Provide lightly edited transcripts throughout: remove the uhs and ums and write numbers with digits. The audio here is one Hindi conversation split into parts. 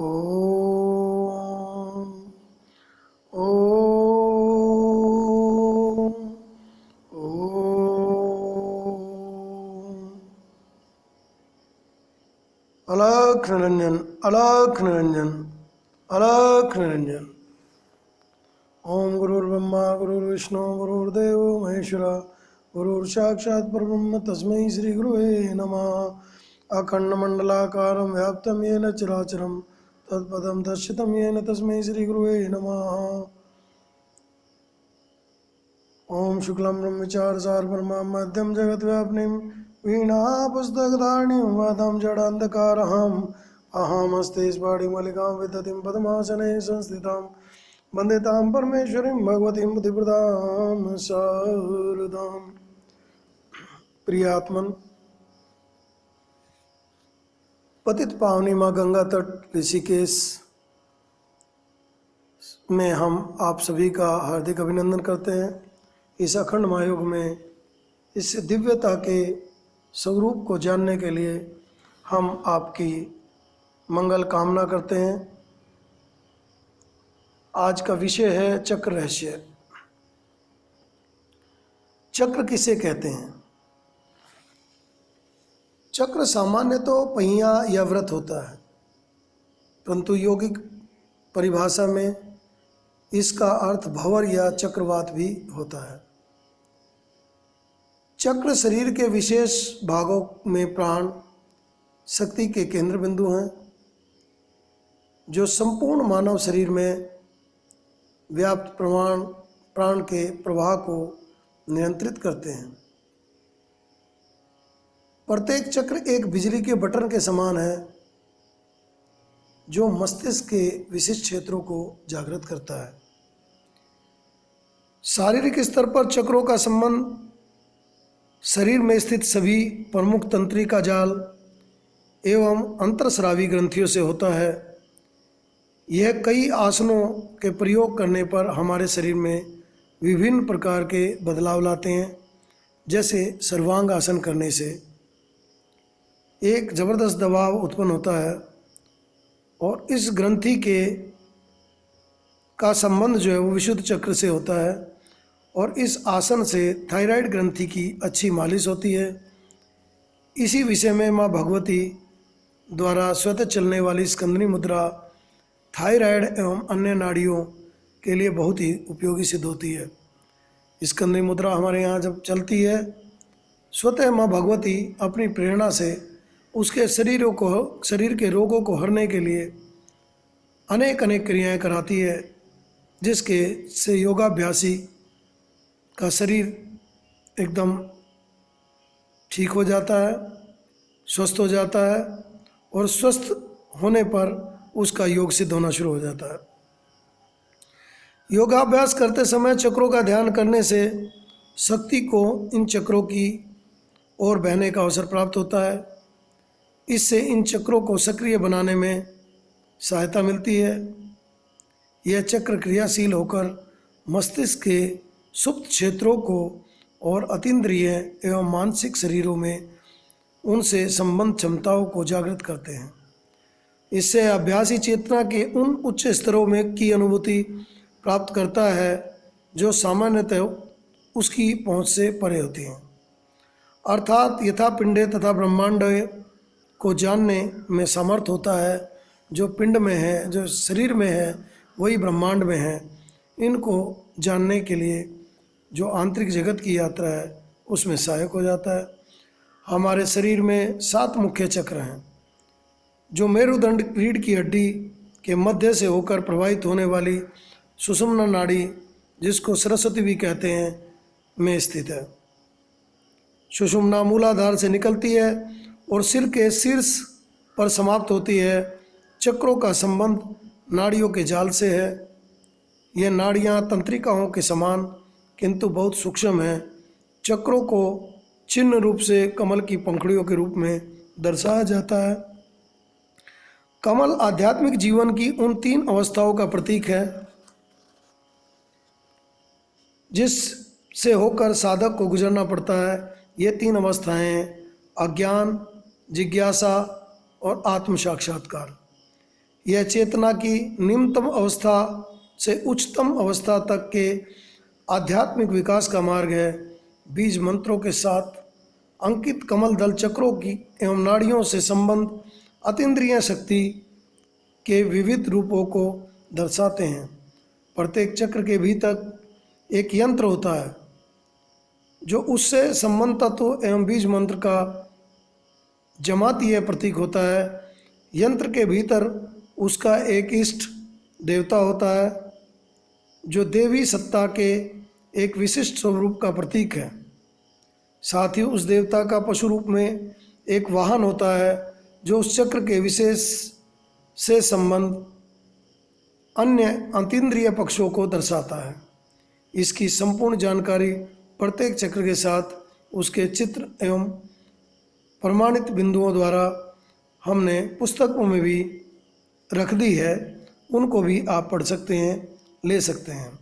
ओम ओम ओम। अलख निरंजन अलख निरंजन अलख निरंजन। ओम गुरुर्ब्रह्मा गुरुर्विष्णु गुरुर्देव महेश्वर गुरुर्साक्षात् परब्रह्म तस्मै श्री गुरुवे नमः। अखंडमंडलाकारं व्याप्तं येन चराचरं तत्पदं दर्शितं येन तस्मै श्री गुरुवे नमः। ओम शुक्लं ब्रह्मचारसार ब्रह्मा मध्यम जगद्व्यापिनीं वीणापुस्तकधारिणीं वादां जडान्धकारहं अहमस्ते स्फाटिमल्लिकां विदतिं पद्मासने संस्थितां वन्दितां परमेश्वरीं भगवतीं बुद्धिप्रदां शारदां। प्रियात्मन, पतित पावनी माँ गंगा तट ऋषिकेश में हम आप सभी का हार्दिक अभिनंदन करते हैं। इस अखंड महायोग में इस दिव्यता के स्वरूप को जानने के लिए हम आपकी मंगल कामना करते हैं। आज का विषय है चक्र रहस्य। चक्र किसे कहते हैं? चक्र सामान्य तो पहिया या व्रत होता है, परंतु योगिक परिभाषा में इसका अर्थ भंवर या चक्रवात भी होता है। चक्र शरीर के विशेष भागों में प्राण शक्ति के केंद्र बिंदु हैं, जो संपूर्ण मानव शरीर में व्याप्त प्राण के प्रवाह को नियंत्रित करते हैं। प्रत्येक चक्र एक बिजली के बटन के समान है, जो मस्तिष्क के विशिष्ट क्षेत्रों को जागृत करता है। शारीरिक स्तर पर चक्रों का संबंध शरीर में स्थित सभी प्रमुख तंत्रिका जाल एवं अंतरस्रावी ग्रंथियों से होता है। यह कई आसनों के प्रयोग करने पर हमारे शरीर में विभिन्न प्रकार के बदलाव लाते हैं। जैसे सर्वांग आसन करने से एक जबरदस्त दबाव उत्पन्न होता है और इस ग्रंथि का संबंध जो है वो विशुद्ध चक्र से होता है, और इस आसन से थायराइड ग्रंथि की अच्छी मालिश होती है। इसी विषय में माँ भगवती द्वारा स्वतः चलने वाली स्कंदनी मुद्रा थायराइड एवं अन्य नाड़ियों के लिए बहुत ही उपयोगी सिद्ध होती है। स्कंदनी मुद्रा हमारे यहाँ जब चलती है, स्वतः माँ भगवती अपनी प्रेरणा से उसके शरीर के रोगों को हरने के लिए अनेक क्रियाएं कराती है, जिसके से योगाभ्यासी का शरीर एकदम ठीक हो जाता है, स्वस्थ हो जाता है, और स्वस्थ होने पर उसका योग सिद्ध होना शुरू हो जाता है। योगाभ्यास करते समय चक्रों का ध्यान करने से शक्ति को इन चक्रों की ओर बहने का अवसर प्राप्त होता है। इससे इन चक्रों को सक्रिय बनाने में सहायता मिलती है। यह चक्र क्रियाशील होकर मस्तिष्क के सुप्त क्षेत्रों को और अतीन्द्रिय एवं मानसिक शरीरों में उनसे संबंध क्षमताओं को जागृत करते हैं। इससे अभ्यासी चेतना के उन उच्च स्तरों में की अनुभूति प्राप्त करता है जो सामान्यतः उसकी पहुंच से परे होती हैं। अर्थात यथा पिंडे तथा ब्रह्मांड को जानने में समर्थ होता है। जो पिंड में है, जो शरीर में है, वही ब्रह्मांड में है। इनको जानने के लिए जो आंतरिक जगत की यात्रा है उसमें सहायक हो जाता है। हमारे शरीर में 7 मुख्य चक्र हैं, जो मेरुदंड रीढ़ की हड्डी के मध्य से होकर प्रवाहित होने वाली सुषुम्ना नाड़ी, जिसको सरस्वती भी कहते हैं, में स्थित है। सुषुम्ना मूलाधार से निकलती है और सिर के शीर्ष पर समाप्त होती है। चक्रों का संबंध नाड़ियों के जाल से है। यह नाड़ियाँ तंत्रिकाओं के समान किंतु बहुत सूक्ष्म हैं। चक्रों को चिन्ह रूप से कमल की पंखुड़ियों के रूप में दर्शाया जाता है। कमल आध्यात्मिक जीवन की उन 3 अवस्थाओं का प्रतीक है जिससे होकर साधक को गुजरना पड़ता है। ये 3 अवस्थाएं हैं: अज्ञान, जिज्ञासा और आत्म साक्षात्कार। यह चेतना की निम्नतम अवस्था से उच्चतम अवस्था तक के आध्यात्मिक विकास का मार्ग है। बीज मंत्रों के साथ अंकित कमल दल चक्रों की एवं नाड़ियों से संबंध अतीन्द्रिय शक्ति के विविध रूपों को दर्शाते हैं। प्रत्येक चक्र के भीतर एक यंत्र होता है जो उससे संबंध तत्व एवं बीज मंत्र का जमातीय प्रतीक होता है। यंत्र के भीतर उसका एक इष्ट देवता होता है जो देवी सत्ता के एक विशिष्ट स्वरूप का प्रतीक है। साथ ही उस देवता का पशु रूप में एक वाहन होता है जो उस चक्र के विशेष से संबंध अन्य अतीन्द्रिय पक्षों को दर्शाता है। इसकी संपूर्ण जानकारी प्रत्येक चक्र के साथ उसके चित्र एवं प्रमाणित बिंदुओं द्वारा हमने पुस्तकों में भी रख दी है, उनको भी आप पढ़ सकते हैं, ले सकते हैं।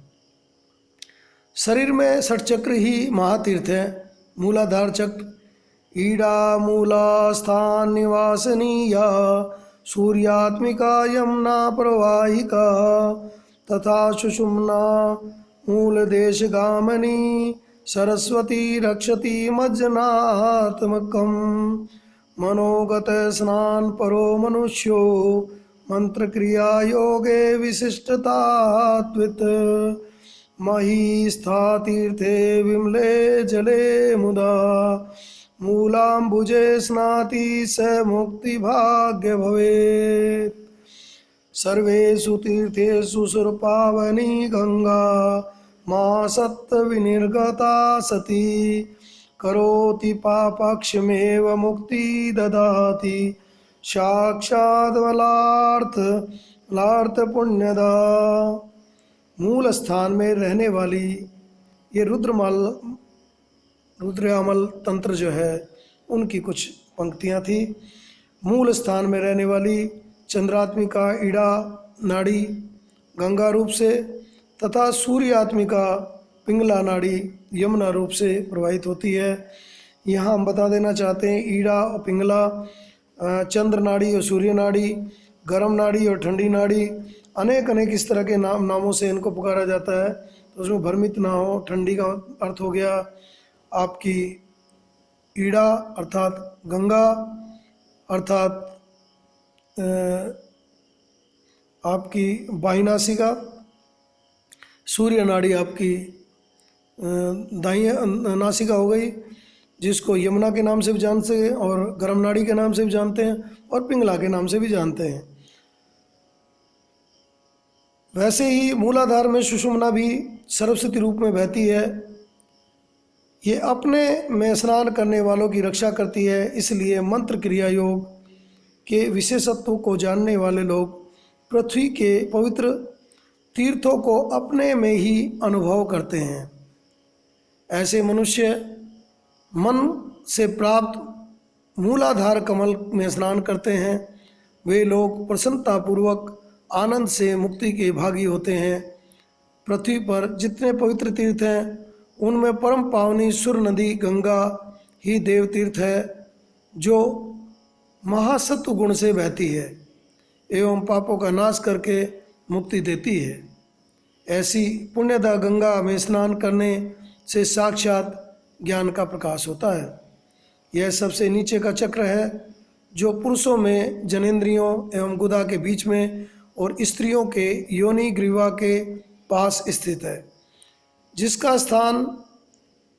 शरीर में षटचक्र ही महातीर्थ है। मूलाधार चक्र ईड़ा मूला स्थान निवासनीया सूर्यात्मिका यमुना प्रवाहिका तथा सुषुम्ना मूल देश गामनी सरस्वती रक्षति मज्जनात्मकम मनोगत स्नान परो मनुष्यो मंत्र क्रिया योगे विशिष्टतात्वित मही स्था तीर्थे विमले जले मुदा मूलाम्बुजे स्नाति स मुक्ति भाग्य भवेत्। सर्वेषु तीर्थेषु सुरपावनी गंगा मां सत्व विनिर्गता सती करोति पापक्षमेव मुक्ति ददाति साक्षात् लार्थ पुण्यदा। मूल स्थान में रहने वाली ये रुद्रयामल तंत्र जो है उनकी कुछ पंक्तियाँ थी। मूल स्थान में रहने वाली चंद्रात्मिका ईड़ा नाड़ी गंगा रूप से तथा सूर्यात्मिका पिंगला नाड़ी यमुना रूप से प्रवाहित होती है। यहाँ हम बता देना चाहते हैं ईड़ा और पिंगला, चंद्र नाड़ी और सूर्य नाड़ी, गर्म नाड़ी और ठंडी नाड़ी, अनेक इस तरह के नामों से इनको पुकारा जाता है। तो उसमें भ्रमित ना हो। ठंडी का अर्थ हो गया आपकी ईड़ा अर्थात गंगा अर्थात आपकी बाहिनासिका, सूर्य नाड़ी आपकी दाहिनी नासिका हो गई जिसको यमुना के नाम से भी जानते हैं और गर्म नाड़ी के नाम से भी जानते हैं और पिंगला के नाम से भी जानते हैं। वैसे ही मूलाधार में सुषुम्ना भी सरस्वती रूप में बहती है। ये अपने में स्नान करने वालों की रक्षा करती है। इसलिए मंत्र क्रिया योग के विशेषत्व को जानने वाले लोग पृथ्वी के पवित्र तीर्थों को अपने में ही अनुभव करते हैं। ऐसे मनुष्य मन से प्राप्त मूलाधार कमल में स्नान करते हैं। वे लोग प्रसन्नतापूर्वक आनंद से मुक्ति के भागी होते हैं। पृथ्वी पर जितने पवित्र तीर्थ हैं उनमें परम पावनी सुर नदी गंगा ही देव तीर्थ है जो महासत्व गुण से बहती है एवं पापों का नाश करके मुक्ति देती है। ऐसी पुण्यदा गंगा में स्नान करने से साक्षात ज्ञान का प्रकाश होता है। यह सबसे नीचे का चक्र है जो पुरुषों में जनेंद्रियों एवं गुदा के बीच में और स्त्रियों के योनि ग्रीवा के पास स्थित है, जिसका स्थान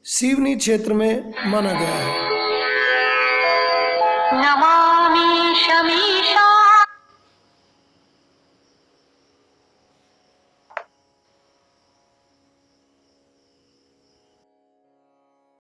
सीवनी क्षेत्र में माना गया है। नमामि शमी